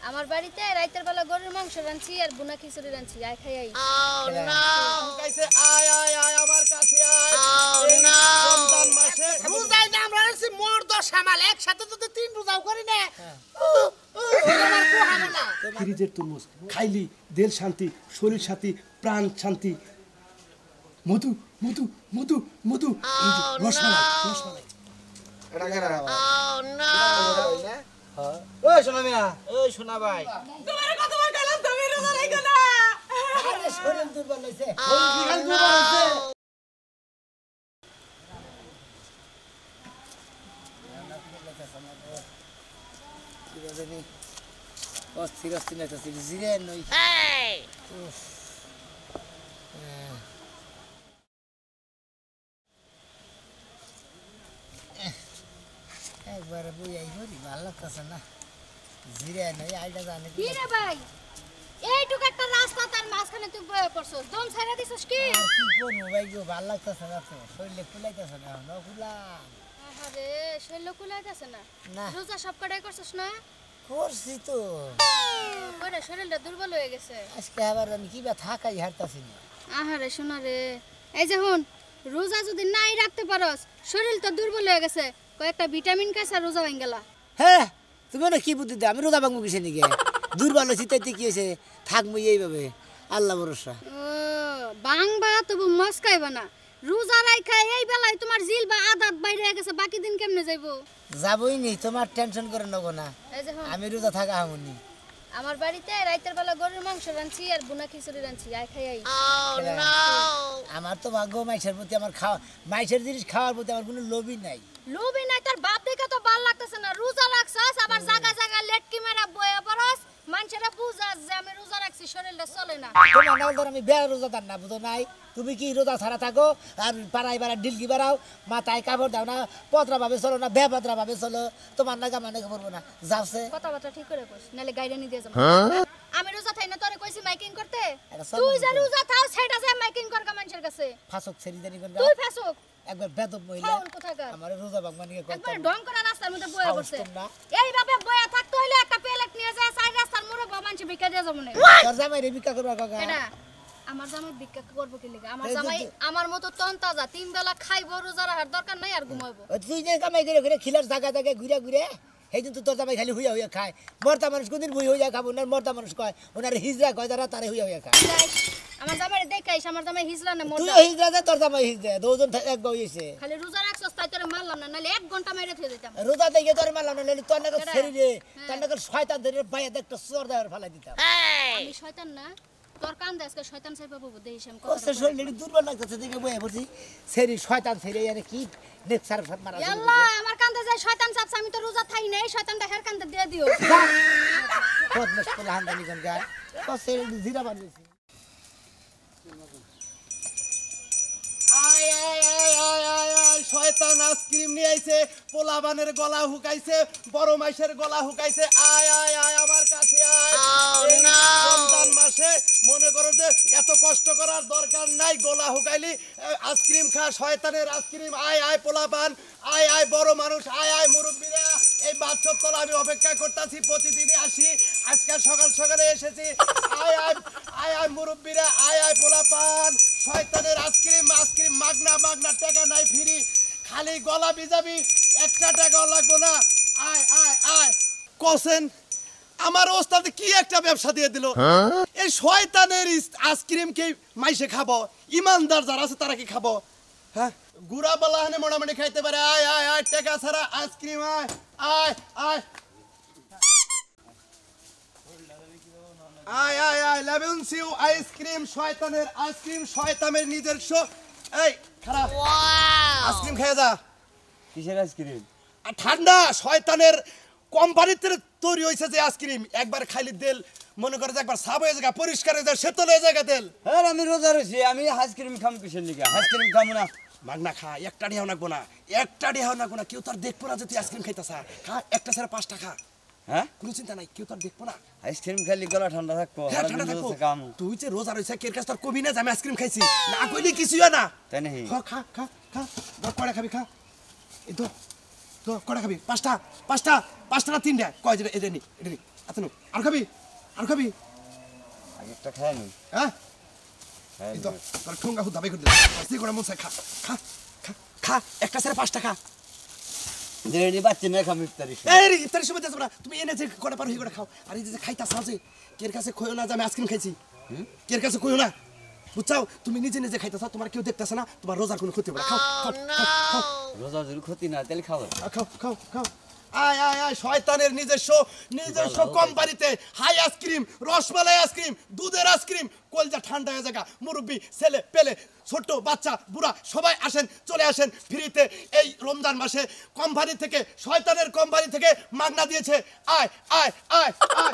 আমার বাড়িতে রাতের বেলা গরুর মাংস রাঁধছি আর বুনা খিচুড়ি রাঁধছি আয় খাই আই কাছে আয় আয় আয় আমার কাছে আয় রমজান মাসে রোজাই না আমরা আছি মর্দ সামাল একসাথে যদি তিন রোজাও করি না ফ্রিজের তরমুজ খাইলি দিল শান্তি শরীর শান্তি প্রাণ শান্তি মধু মধু মধু মধু রসমালাই রসমালাই এটা কেন রে বাবা ওই শোনা মিয়া ওই শোনা ভাই তোমার কতবার গেলাম তুমি রোজা রাখো না আরে শরীর দুর্বল হইছে অস্থির অস্থির লাগতেছে জিরে নই একবারে বই আই হরি ভালো লাগতেছে না জিরে নই আইডা জানে কি রে ভাই এইটুকু একটা রাস্তা তার মাঝখানে তুই বয়ে পড়ছস দম ছাইরা দিছস কি আর কি করবো ভাই গো ভালো লাগতেছে না তো শরীরে ফুলাইতেছে না ন ফুলা আরে শৈল কুলাইতাছে না না রোজা সব কটাই করছস না করছি তো পরে শরীরটা দুর্বল হয়ে গেছে আজকে আবার আমি কিবা থাকাই হারতাছি না আহারে শোনা রে এই যে হুন রোজা যদি নাই রাখতে পারস শরীর তো দুর্বল হয়ে গেছে কয়েকটা ভিটামিন খাইছ আর রোজা ভাঙ গেলা হ্যাঁ তুমি না কি বুদ্ধি দাও আমি রোজা ভাঙবো কিসে নিকে দুর্বল হয়েছি তাইতে কি হয়েছে থাকবো এইভাবে আল্লাহ ভরসা ও বাংবা তবু মস্কাইবা না রোজা রাইখা এই বেলায় তোমার জিল বা আদাত বাইরে গেছে বাকি দিন কেমনে যাইবো যাবই নি তোমার টেনশন করে নেবো না এই যে হুন আমি রোজা থাকা হামনি আমার বাড়িতে রাতের বেলা গরুর মাংস রাঁধছি আর বুনা খিচুড়ি রাঁধছি আয় খাই আই আমার তো ভাগ্য মাইসের প্রতি আমার খাওয়া মাইসের জিনিস খাওয়ার প্রতি আমার কোনো লোভই নাই লোভি নাই তোর বাপ দেখে তো ভাল লাগতেছে না রোজা রাখছস আবার জায়গা জায়গা লেটকি মেরা বয়া পড়স মানুষেরা বুঝাস যে আমি রোজা রাখছি শরীরটা চলে না তোমার নাল ধর আমি বেড়া রোজাদার না বুঝো নাই তুমি কি রোজা ছাড়া থাকো আর পাড়াই পাড়া ডিলকি বেড়াও মাথায় কাপড় দাও না পত্রা ভাবে চলো না বেপত্রা ভাবে চলো তোমার নাগা মানে পড়বো না যাচ্ছে কথাবার্তা ঠিক করে কইস নালে গাইডানি দিয়ে যাবো আমি রোজা থাই না তোরে কইছি মাইকিং করতে এটা তুই যে রোজা থাও সেটা যে মাইকিং করকা মানুষের কাছে ফাঁসক ছেড়ি জানি কোন তুই ফেসুক একবার বেদব মহিলা খাউন কোথাকার আমার রোজা ভাগ মানে একবার ঢং করে রাস্তার মধ্যে বয়া সাহস বসে কম না। এইভাবে বয়া থাকতে হইলে একটা প্লেট নিয়ে যায় সাইড রাস্তার মোড়ে মানুষ ভিক্ষা দিয়ে যাবো না তোর জামাই রে বিকা করবা কাকা এটা আমার জামাই ভিক্ষা করবো কি লিগা আমার এই যে জামাই আমার মতো তন তাজা তিন বেলা খাইবো রোজা রাখার দরকার নাই আর ঘুমাইবো তুই যে কামাই করে করে খিলার জায়গা জায়গায় ঘুরে ঘুরে সেই জন্য তোর জামাই খালি হুইয়া হুইয়া খায় মরতা মানুষ কোনদিন বই হইয়া খাবো না মরতা মানুষ কয় ওনার হিজরা কয় যারা তারে হুইয়া হুইয়া খায় যাইস, আমার জামাই দেখাইস আমার জামাই হিজলা না তুই মোটা হিজরা দে তোর জামাই হিজরা দুজন এক বই হইছে খালি রোজা রাখছস তাই তোরে মারলাম না নালে 1 ঘন্টা মেরে থই দিতাম রোজা দেখে তোর মারলাম না নাহলে তোর নাকি কেডা? শরীরে তোর নাকি শয়তান ধরে বাইরে একটা চোর দেওয়ার ফেলাই দিতাম আমি শয়তান না তোর কান দে আজকে শয়তান সাহেব বাবু দেখিস আমি কষ্ট শরীরে দুর্বল লাগতেছে দেখে বয়ে বসি সেরি শয়তান সেরে আরে কি নেকসার মারা আল্লাহ আমার কান্দে যায় শয়তান চাপছে আমি তো রোজা থাই নাই শয়তানটা হের কান্দে দিয়ে দিও কত মুশকিল হান্দানি কোন গায় কষ্ট জিরা বানিয়েছি আয় আয় আয় আয় আয় আয় শয়তান আইসক্রিম নিয়ে আইছে পোলাবানের গলা হুকাইছে বড় মাইশের গলা হুকাইছে আয় আয় আয় আমার কাছে আয় এই রমজান মাসে মনে করো যে এত কষ্ট করার দরকার নাই গলা হুকাইলি আইসক্রিম খা শয়তানের আইসক্রিম আয় আয় পোলাবান আয় আয় বড় মানুষ আয় আয় মুরব্বীরা এই বাচ্চা তলা আমি অপেক্ষা করতেছি প্রতিদিনই আসি আজকে সকাল সকালে এসেছি আয় আয় আয় আয় মুরব্বীরা আয় আয় পোলাপান শয়তানের আইসক্রিম আইসক্রিম মাগনা মাগনা টাকা নাই ফ্রি খালি গলা ভিজাবি একটা টাকাও লাগবে না আয় আয় আয় কোসেন আমার ওস্তাদ কি একটা ব্যবসা দিয়ে দিল এই শয়তানের আইসক্রিম কি মাইসে খাবো ইমানদার যারা আছে তারা কি খাবো হ্যাঁ গুড়া বালা হানে মোটামুটি খাইতে পারে আয় আয় আয় টাকা ছাড়া আইসক্রিম আয় আয় আয় আয় আয় আয় লেবেনসিউ আইসক্রিম শয়তানের আইসক্রিম শয়তানের নিজস্ব এই খারাপ আইসক্রিম খেয়ে যা কিসের আইসক্রিম আর ঠান্ডা শয়তানের কোম্পানিতে তৈরি হয়েছে যে আইসক্রিম একবার খাইলি তেল মনে করে যে একবার সাফ হয়ে যায় পরিষ্কার হয়ে যায় শীতল হয়ে যায় তেল হ্যাঁ আমি রোজা রয়েছি আমি আইসক্রিম খাম কিসের লিগা আইসক্রিম খামু না মাগনা খা একটা ডিহাও নাকবো না একটা ডিহাও নাকবো না কেউ তার দেখবো না যে তুই আইসক্রিম খাইতেছা খা একটা ছাড়া 5 টাকা হ্যাঁ কোনো চিন্তা নাই কেউ তার দেখবো না আইসক্রিম খাইলে গলা ঠান্ডা থাকবো হ্যাঁ, সারাদিন ঠান্ডা থাকবো। রোজা খামু তুই যে রোজা রয়েছে কের কাছে তোর কবি না যে আমি আইসক্রিম খাইছি না কইলি কিছুই হয় না তাই নাকি খা খা খা খা ধর কয়টা খাবি খা এই তো তো কয়টা খাবি 5টা 5টা 5টা না 3টা কয় যেটা এটা নি আচ্ছা আর খাবি আর খাবি আগে একটা খায় নি হ্যাঁ খায় এই তো তোর ঠোঙ্গা হুদ দাবাই করে দিলাম সে করে মন চাই খা খা খা খা একটা ছেড়ে 5 টাকা দেরি বাচ্চা না খাম ইফতারি এই রে ইফতারের সময় যাস না তুমি এনে যে কটা পার হই করে খাও আর এই যে খাইতাছ আছে কের কাছে কইও না যে আমি আইসক্রিম খাইছি কের কাছে কইও না বুঝছাও তুমি নিজে নিজে খাইতাছ তোমার কেউ দেখতাছ না তোমার রোজার কোনো ক্ষতি হবে না খাও খাও খাও রোজা যদি ক্ষতি না তাহলে খাও খাও খাও খাও আয় আয় আয় শয়তানের নিজস্ব কোম্পানিতে হাই আইসক্রিম রসমালাই আইসক্রিম দুধের আইসক্রিম কলজা ঠান্ডা হয়ে জায়গা মুরব্বি ছেলে পেলে ছোট বাচ্চা বুড়া সবাই আসেন চলে আসেন ফ্রিতে এই রমজান মাসে কোম্পানি থেকে শয়তানের কোম্পানি থেকে মাগনা দিয়েছে আয় আয় আয় আয়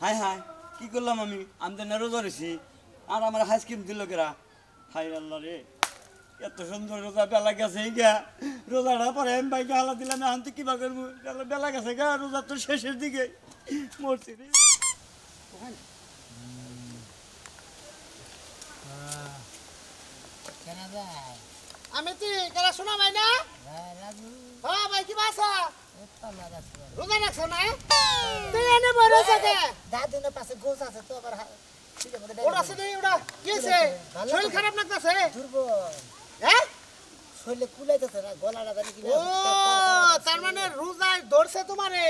হাই হাই কি করলাম আমি তো রোজা রয়েছি আর আমার আইসক্রিম দিল কেরা হাই আল্লাহ রে এত সুন্দর রোজা বেলা গেছে গা রোজাটা পরে আমি ভাইকে হালা দিলাম এখন তো কিবা করবো বেলা গেছে গা রোজা তো শেষের দিকে মরছি রে কেনা যায় আমি তুই কেনা শোনা ভাই না রাজু হ্যাঁ ভাই কি বাসা পাল্লা রাখছো রোজা রাখছো না তুই এনে বড় জায়গা দাদিনের পাশে গোছ আছে তো আবার ওটা আছে নেই ওটা কি আছে শরীর খারাপ লাগতেছে দুর্বল হ্যাঁ শরীরে কুলাইতেছে না গলাটা জানি কি ও তার মানে রোজায় ধরছে তোমারে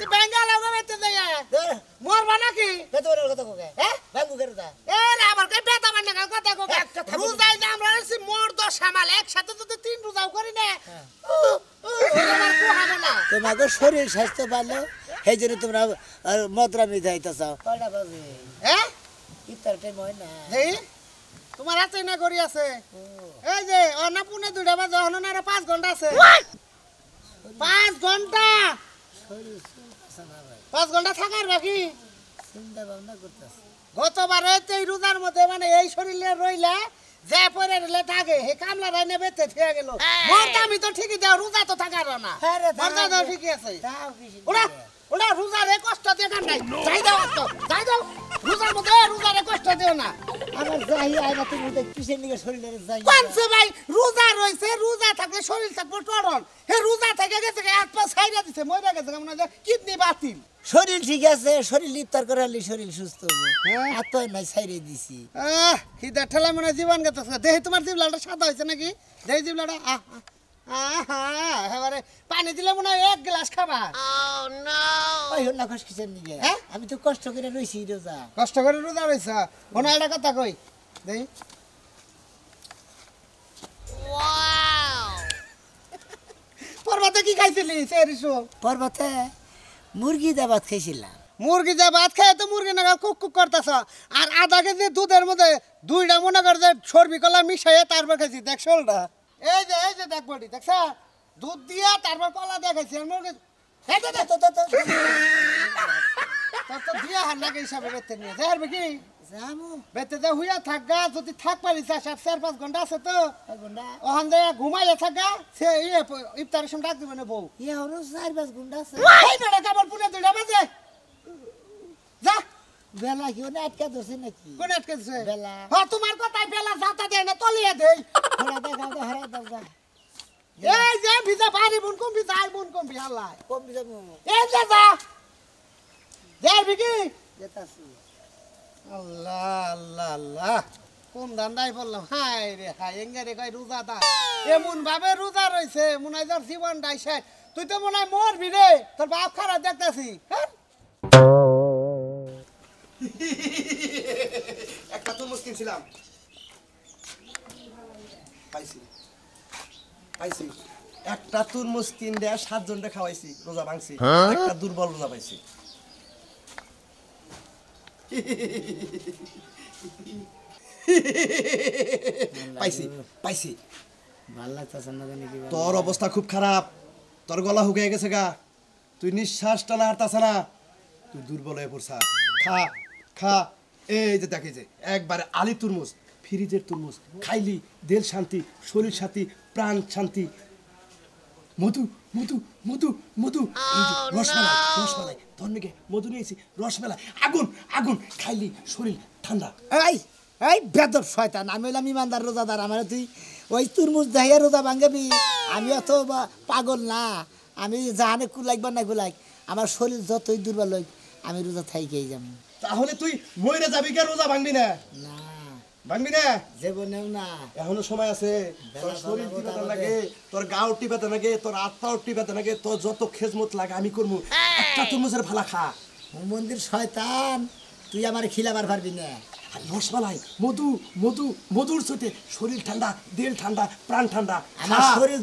তুই বেঙ্গা লাগাইতে যাই মরবা নাকি বেতনের কথা কোকে হ্যাঁ বাঙ্গু করে দা এ রে আবার কে বেতা মানে কথা কো রোজায় যে আমরা আছি মর্দ সামাল একসাথে যদি 3 রোজাও করি না আমার কো হবে না তোমাকে শরীর স্বাস্থ্য ভালো সেই জন্য তোমরা মদরা মিঠাইতে চাও কয়টা বাজে হ্যাঁ ইফতার টাইম হয় না এই তোমার হাতে না করি আছে এই যে অনাপুনে 2টা বাজে হলো না 5 ঘন্টা আছে 5 ঘন্টা শরীর চলতেছে না ভাই 5 ঘন্টা থাকার বাকি চিন্তা ভাবনা করতেছে গতবারে তো এই রোজার মধ্যে মানে এই শরীরে রইলা যে পরে রইলে থাকে হে কামলা রাইনে বেতে থেকে গেল মরতে আমি তো ঠিকই দাও রোজা তো থাকার না হ্যাঁ রে, মরতে তো ঠিকই আছে তাও কিছু ওরা ওরা রোজারে কষ্ট দিয়ে কাম নাই যাই দাও তো যাই দাও রোজার মধ্যে রোজারে কষ্ট দিও না আমার যাই আইনা তুমি তো কিসের নিকে শরীরে যাই কোনছে ভাই রোজা রইছে রোজা থাকলে শরীর থাকবে টরল হে রোজা থেকে গেছে হাত পা ছাইরা দিছে মইরা গেছে মনে হয় কিডনি বাতিল শরীর ঠিক আছে শরীর ইফতার করে হলে শরীর সুস্থ হবে আর তো নাই ছাইরে দিছি খিদা ঠেলা মনে হয় জীবন গেছে দেখি তোমার জিবলাটা সাদা হয়েছে নাকি দেখি জিবলাটা এবারে পানি দিলে মনে হয় 1 গ্লাস খাবা ওই হল না কষ্ট কিসের নিকে হ্যাঁ? আমি তো কষ্ট করে রইছি রোজা কষ্ট করে রোজা রয়েছ মনে একটা কথা কই দেখি পর্বতে কি খাইছিলি সেরিসু পর্বতে মুরগি দাবাত খাইছিলাম মুরগি যা ভাত খায় তো মুরগি না কুক কুক করতেছ আর আধা কেজি দুধের মধ্যে 2টা মনে কর যে সরবি কলা মিশাইয়ে তারপর খাইছি দেখ শোলটা এই যে দেখ বডি দেখছ দুধ দিয়া তারপর কলা দিয়ে খাইছি আর মুরগি এই দে দে তো দিয়া হার লাগে হিসাবে বেতে নিয়ে যাই হারবে কি জামু বেতে যা হুইয়া থাক গা যদি থাক পারিস 4-5 ঘন্টা আছে তো গুন্ডা ওখান দিয়ে ঘুমাইয়া থাক গা সে ইফতারের সময় ডাক দিবে না বউ ইয়া হলো 4-5 গুন্ডা আছে এই বেটা কাপড় পুনে 2টা বাজে যা বেলা কি ওনে আটকা ধরছে নাকি কোন আটকে দিছে বেলা হ্যাঁ তোমার কথাই বেলা যাতা দেয় না তলিয়ে দেই হরা দেখাও তো হরা দাও যা এই যে ভিজা পারি বুন কম ভিজা আই বুন কম বিহাল্লা কম যাবো এই যে যা যাই বিকি যেতাছি আল্লাহ আল্লাহ আল্লাহ কোন ধান্দাই বললাম হাই রে হাই এঙ্গারে কই রোজা দা এমন ভাবে রোজা রইছে মনে হয় যার জীবন ডাইছে তুই তো মনে হয় মরবি রে তোর বাপ খারাপ দেখতাছি হ্যাঁ একটা তরমুজ কিনছিলাম পাইছি একটা তরমুজ কিনে 7 জনকে খাওয়াইছি রোজা ভাঙছি একটা দুর্বল রোজা পাইছি পাইছি ভাল লাগতাছে না জানি কি তোর অবস্থা খুব খারাপ তোর গলা শুকিয়ে গেছে গা তুই নিঃশ্বাস টানা হারতাছ না তুই দুর্বল হয়ে পড়ছা খা খা এই যে দেখে যে একবারে আলি তরমুজ ফ্রিজের তরমুজ খাইলি দেল শান্তি শরীর শান্তি প্রাণ শান্তি মধু মধু মধু মধু এই যে রসমালাই তোর নাকি মধু নিয়েছি রসমালাই আগুন আগুন খাইলি শরীর ঠান্ডা এই এই বেদব শয়তান আমি হলাম ইমানদার রোজাদার আমার তুই ওই তুরমুজ দেখিয়া রোজা ভাঙাবি আমি অত পাগল না আমি জাহানে কুলাইক বা না কুলাইক আমার শরীর যতই দুর্বল হোক আমি রোজা থাইকেই যাব তাহলে তুই মইরে যাবি কে রোজা ভাঙবি না না ভাঙবি না জীবনেও না এখনো সময় আছে তোর শরীর টিপাতে লাগে তোর গাও টিপাতে লাগে তোর হাত পাও টিপাতে লাগে তোর যত খেজমত লাগে আমি করবো একটা তরমুজের ভালা খা মন্দির শয়তান তুই আমার খিলাবার পারবি না আর রসমালাই মধু মধু মধুর ছোটে শরীর ঠান্ডা দিল ঠান্ডা প্রাণ ঠান্ডা আমার শরীর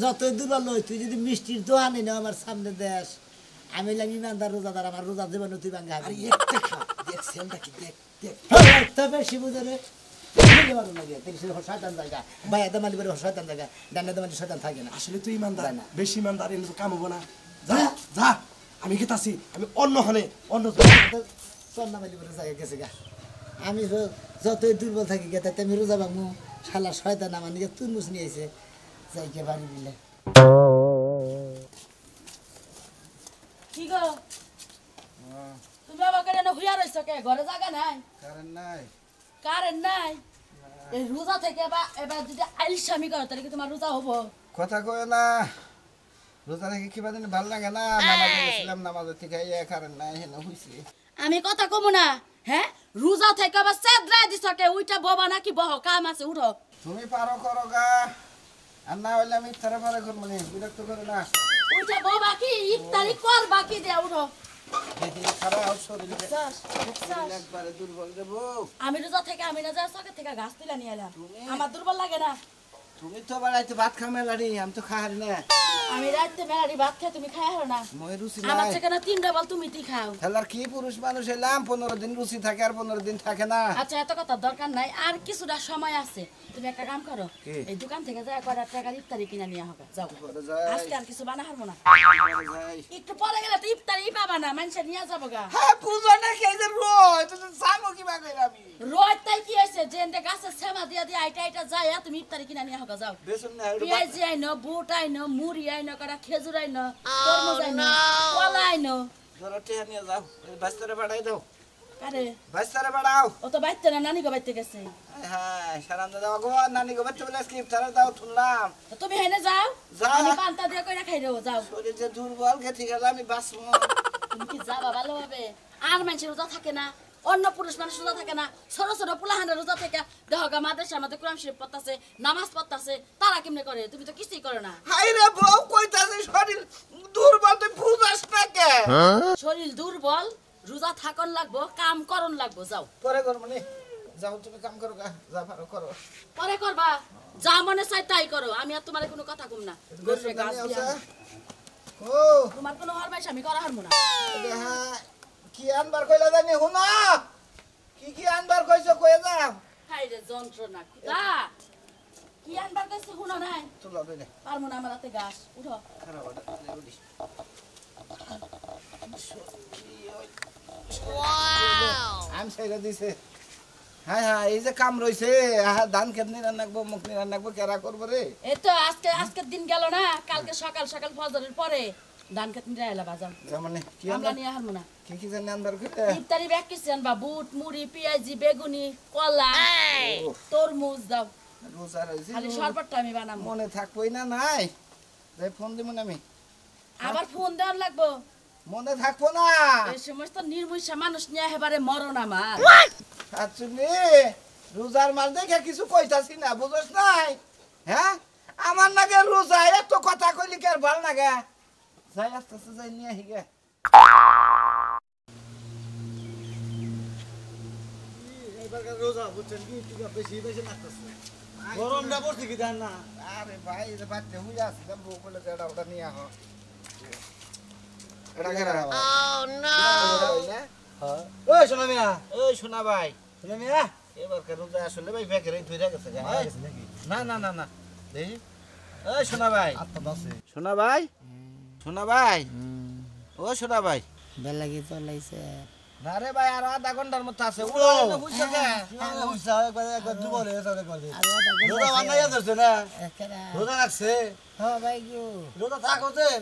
যতই দুর্বল হয় তুই যদি মিষ্টির দোহানি না আমার সামনে দেশ আমি লাগি ইমানদার রোজাদার আমার রোজা জীবন তুই ভাঙা আরে একটা খা দেখ সেলটা কি দেখ দেখ তবে শিবুজরে শয়তান জায়গা ভাই এত মালি করে শয়তান জায়গা ডান্ডা তো মালি শয়তান থাকে না আসলে তুই ইমানদার না বেশি ইমানদার এনে তো কাম হবো না যা যা আমি গেতাছি আমি অন্য হনে অন্য তোর না মালি করে জায়গা গেছে গা আমি যতই দুর্বল থাকি গে তাতে আমি রোজা ভাঙবো শালা শয়তান আমার নিকে তুরমুজ নিয়েছে যাইকে বাড়ি দিলে কি গো তুমি আমাকে এনে হুইয়া রইছো কে ঘরে জায়গা নাই কারণ নাই কারেন্ট নাই এই রোজা থেকে এবার যদি আইলসামি করো তাহলে কি তোমার রোজা হবো কথা কয় না রোজা থেকে কিবা দিন ভাল লাগে না নামাজে গেছিলাম নামাজের থেকে কারণ নাই হেনা হইছে আমি কথা কমু না হ্যাঁ রোজা থেকে আবার সেদ্রাই দিছ কে উইটা ববা নাকি বহ কাম আছে উঠো তুমি পারো করো গা আর না হইলে আমি ইফতারে পরে করবো নি বিরক্ত করো না উইটা ববা কি ইফতারি কর বাকি দে উঠো দেখি খারাপ শরীর দেখছস? একবারে দুর্বল দেবো আমি রোজা থেকে আমি না যা সকে থেকে গাছ তুলে নিয়ে এলাম আমার দুর্বল লাগে না তুমি তো বাড়াইতে ভাত খামেলারি আমি তো খাহারি না আমি রাতে মেলারি ভাত খাই তুমি খাই হারো না মই রুচি আমার নাই থেকে না 3 ডাবল তুমি তি খাও হেলার কি পুরুষ মানুষ এলাম 15 দিন রুচি থাকে আর 15 দিন থাকে না আচ্ছা এত কথা দরকার নাই আর কিছুটা সময় আছে তুমি একটা কাম করো কি? এই দোকান থেকে যা কয়টা টাকার ইফতারি কিনে নিয়ে হবে যাও পরে যাই। আজকে আর কিছু বানা হারবো না পরে যাই। একটু পরে গেলে তো ইফতারি পাবা না মানুষের নিয়ে যাবো গা হ্যাঁ পুজো না খেয়ে যে রোজ তো জানো কি বাগে আমি রোজ তাই কি হয়েছে যে এনতে গাছের সেমা দিয়া দিয়ে আইটা আইটা যায় তুমি ইফতারি কিনে নিয়ে হবে যাও বেসন না পেঁয়াজি আইনো বুট আইনো মুড়ি আইনো কটা খেজুর আইনো তরমুজ আইনো কলা আইনো ধরো টেহা নিয়ে যাও বাস্তারে বাড়াই দাও আরে বাস্তারে বাড়াও ও তো বাইতে না নানি গো বাইতে গেছে হ্যাঁ সারান দাও গো নানি গো বাচ্চা বলে আজকে ইফতারে দাও তুললাম তো তুমি হেনে যাও যা। আমি পান্তা দিয়ে কইরা খাই দেবো যাও শরীর যে দুর্বল গে ঠিক আছে আমি বাঁচবো তুমি কি যাবা ভালো হবে আর মানুষের রোজা থাকে না অন্য পুরুষ মানুষ রোজা থাকে না ছোট ছোট পোলাহানের রোজা থেকে দেখো গা মাদ্রাসার মধ্যে কোরআন শরীফ পড়তাছে নামাজ পড়তাছে তারা কেমনে করে তুমি তো কিছুই করো না হাই রে বউ কইতাছে শরীর দুর্বল তুই বুঝাস না কে শরীর দুর্বল রোজা থাকন লাগবো কাম করন লাগবো যাও পরে করবো নি যাও তুমি কাম করো গা যা পারো করো পরে করবা যা মনে চাই তাই করো আমি আর তোমার কোনো কথা কম না গরুরে গাছ দিয়া আনো। ও তোমার কোনো হরবাইশ আমি করা হারবো না হ্যাঁ কি আনবার কইলা জানি হুনা কি আনবার কইছো কয়ে যাও হাই রে যন্ত্রণা দা কি আনবার কাছে শুনো নাই তুলো দে পারবো না আমার হাতে গাছ উঠো খারাপ ওটা আম ছেড়ে দিছে হ্যাঁ হ্যাঁ এই যে কাম রইছে ধান খেত নিরান রাখবো মুখ নিরান রাখবো কেরা করবো রে এই তো আজকের দিন গেল না কালকে সকাল সকাল ফজরের পরে ধান খেত নিয়ে এলা বাজাও মানে কি আমরা নিয়ে হারবো না কি জানি আনবার কইতে ইফতারি ব্যাগ কিছু আনবা বুট মুড়ি পেঁয়াজি বেগুনি কলা তরমুজ দাও রোজা রইছে খালি শরবতটা আমি বানাবো মনে থাকবই না নাই যাই ফোন দিব না আমি আবার ফোন দেওয়ার লাগবো মনে থাকবো না এই সমস্ত নির্মূষা মানুষ নিয়ে এবারে মরণ আমার আচ্ছুনি রোজার মাল দেখে কিছু কইতাছি না বুঝছ নাই হ্যাঁ আমার নাগে রোজা এত কথা কইলি কি আর ভাল লাগে যাই আস্তে আস্তে যাই নিয়ে আহি গে গরমটা পড়ছে কি জান না আরে ভাই এটা বাচ্চা হুই আছে না বউ বলে এটা ওটা নিয়ে আহ এটা কেন ও নো ওই শোনা মিয়া ওই শোনা ভাই শোনা মিয়া এবার কে রোজা আসলে ভাই বেকারে ধুইরা গেছে গা না না না না দেখি ওই শোনা ভাই শোনা ভাই শোনা ভাই ও শোনা ভাই বেলা কি চলাইছে না রে ভাই আর আধা ঘন্টার মতো আছে ও বুঝছো কে উৎসাহ একবার দুবার এসে করে রোজা বানাইয়া ধরছে না রোজা রাখছে হ্যাঁ ভাই গো রোজা থাকতেন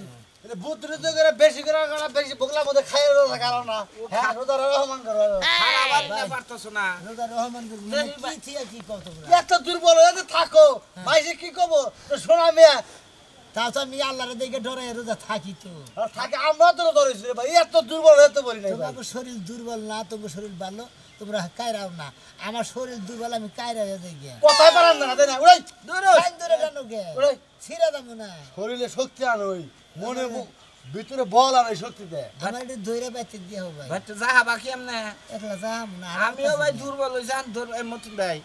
বুত রোজা করে বেশি করে বেশি বগলা মধ্যে খাই রোজা কারণ না হ্যাঁ রোজা রহমান করো খারাপ না পারতাছ না রোজা রহমান কি কত এত দুর্বল হয়ে থাকো ভাইসে কি কব শোনা মেয়া তাও তো আমি আল্লাহর দিকে ডরে রোজা থাকি তো। আর থাকে আমরা তো ধরেছি রে ভাই, এত দুর্বল হতে পারি না ভাই। তোমার শরীর দুর্বল না, তোমার শরীর ভালো, তোমরা কায়রাও না। আমার শরীর দুর্বল, আমি কায়রা হয়ে যাই গে। কথাই পারান না তাই না ওই দূর লাইন ধরে টানো গে, ওরে ছিঁড়ে যাবো না। শরীরে শক্তি আনো ওই মনে ভিতরে বল আর ওই শক্তি দেয়। আমার একটু ধৈর্য পাইতে দিয়ে হবে ভাই, ভাই যাহা বাকি আমনে একলা যাম না। আমিও ভাই দুর্বল হই জান তোর এই মতন ভাই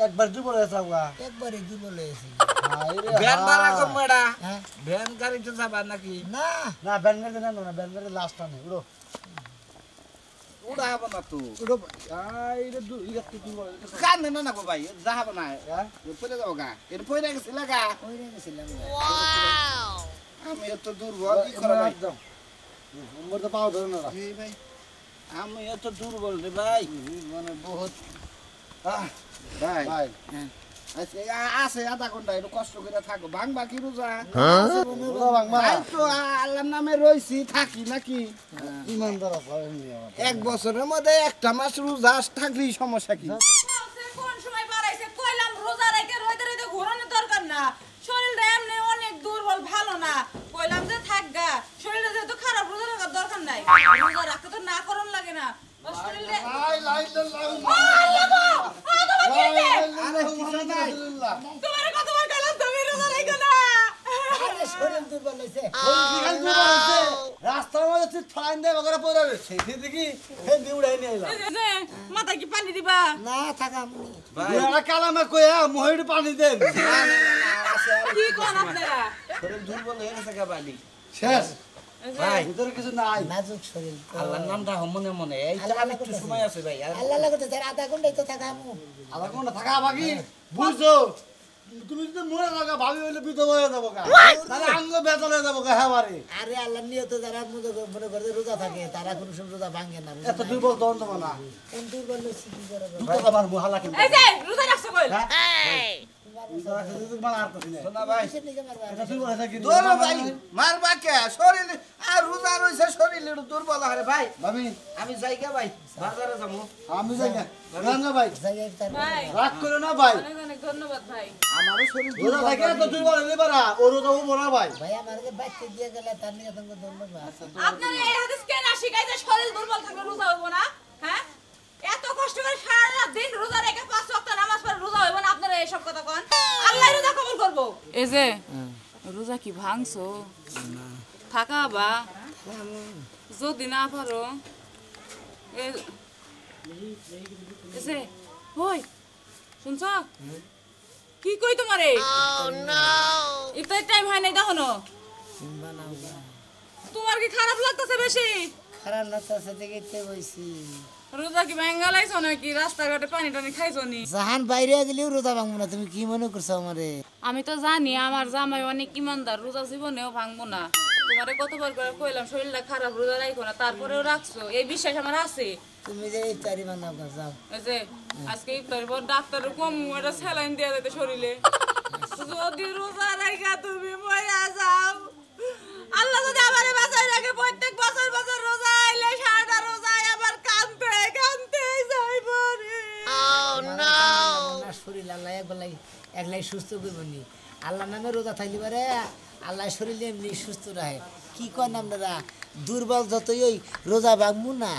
একবার দুর্বল হয়ে যাওয়া একবারে দুর্বল হয়েছি। ভ্যান ভাড়া কম মেডা হ্যাঁ ভ্যান গাড়িতে যাবা নাকি না, না ব্যানগাড়ি না না ব্যানগাড়ি লাস্ট টানে উড়ো উড়া হবো না তো উড়ো আই রে একটু দুর্বল কান্দে না গো ভাই যাহা না হ্যাঁ পড়ে যাবো গা এর পড়ে গেছে লাগা ওইরে গেছিলাম। আমি এত দুর্বল কি করে ভাই একদম নম্বর তো পাও ধরে না এই ভাই আমি এত দুর্বল রে ভাই মানে বহুত ভাই ভাই আচ্ছা, আছে আধা ঘন্টা একটু কষ্ট করে থাকো ভাঙ বাকি রোজা রোজা ভাঙবা তাই তো আল্লাহর নামে রইছি থাকি নাকি ইমানদার হয়নি আমার এক বছরের মধ্যে একটা মাস রোজা থাকলেই সমস্যা কি কোন সময় বাড়াইছে কইলাম রোজা রেখে রইতে রইতে ঘোরানোর দরকার না, শরীরটা এমনি অনেক দুর্বল, ভালো না। কইলাম যে থাকগা, শরীরটা যেহেতু খারাপ, রোজা রাখার দরকার নাই। রোজা রাখতে তো না করন লাগে না। ও শরীরে তোমার কতবার কইলাম তুমি রোজা রাখো না। আরে শরীর দুর্বল হয়েছে। রাস্তার মধ্যে তুই ফাইন দেয় বগরা পড়ে রয়েছে দেখি হে দিউড়াই নিয়ে এলাম এই যে, মাথায় কি পানি দিবা? না থাকাম এরা কালামে কইয়া মহির পানি দেন কি কোন আপনারা? শরীর দুর্বল হয়ে গেছে গা বালি শেষ ভাই ভিতরে কিছু নাই নাজুক শরীর তো। আল্লাহর নামটা মনে মনে এই তো আল্লাহ একটু সময় আছে ভাই আর আল্লাহ লাগতে তার আধা ঘন্টাই তো থাকাম। আধা ঘন্টা থাকা বাকি বুঝছো তুমি যদি মরে থাকা ভাবি হইলে বিধবা হয়ে যাবো গা তাহলে আঙ্গ বেতন হয়ে যাবো গা হ্যাঁ বারে আরে আল্লাহ নিয়ত যারা মনে করে রোজা থাকে তারা কোনো সময় রোজা ভাঙে না। এত দুর্বল তখন তোমার না কোন দুর্বল হয়েছে কি করে গো? দুটো আমার মহালা কিন্তু এই যে, রোজা রাখছো কইলা? শোনা ভাই কিসের নিকে মারবা? দৌড়ো ভাই মারবা কে শরীর আর রোজা রইছে শরীর একটু দুর্বল আরে ভাই ভাবি আমি যাই গা ভাই বাজারে যাবো আমি যাই না ভাই জায়গায় তার ভাই, রাগ করো না ভাই অনেক অনেক ধন্যবাদ ভাই। আমারও শরীর রোজা থাকে এত দুর্বল হইলে পারা ও রোজা উঠবো না ভাই ভাই আমাকে বাচ্চা দিয়ে গেলে তার নিয়ে তোমাকে ধন্যবাদ। আপনারা এই হাদিস কেন শিখাই যে শরীর দুর্বল থাকলে রোজা হইব না? হ্যাঁ, এত কষ্ট করে সারা রাত দিন রোজা রেখে 5 ওয়াক্ত নামাজ পড়ে রোজা হইব না? আপনারা এইসব কথা কোন? আল্লাহ রোজা কবুল করব। এই যে রোজা কি ভাঙছো? থাকা বা যদি না পারো এই যে হই শুনছ কি কই তোমারে? ইফতার টাইম হয় নাই দেখো তোমার কি খারাপ লাগতেছে বেশি? খারাপ না তার সাথে গেতে বইছি। রোজা কি ভাঙ্গা লাইছো নাকি? রাস্তাঘাটে পানি টানি খাইছো নি? জাহান বাইরে গেলেও রোজা ভাঙবো না, তুমি কি মনে করছো আমারে? আমি তো জানি আমার জামাই অনেক ইমানদার, রোজা জীবনেও ভাঙবো না। তোমারে কতবার করে কইলাম শরীরটা খারাপ, রোজা রাখো না, তারপরেও রাখছো। এই বিশ্বাস আমার আছে। তুমি যে ইফতারি বানাও না, যাও। এই যে আজকে ইফতারের পর ডাক্তারের কম একটা স্যালাইন দেয়া যেতে শরীরে। যদি রোজা রাখা তুমি মরে যাও, আল্লাহ যদি আমারে বাঁচাই রাখে, প্রত্যেক বছর বছর রোজা আইলে সারাটা রোজায় আবার কাঁদতে কাঁদতে যাইব রে। আমার শরীর আল্লাহ একলাই সুস্থ করবনি। আল্লাহ নামে রোজা থাকলে পারে আল্লাহ শরীর এমনি সুস্থ রাখে। কি করেন আপনারা? দুর্বল যতই ওই রোজা ভাঙবো না।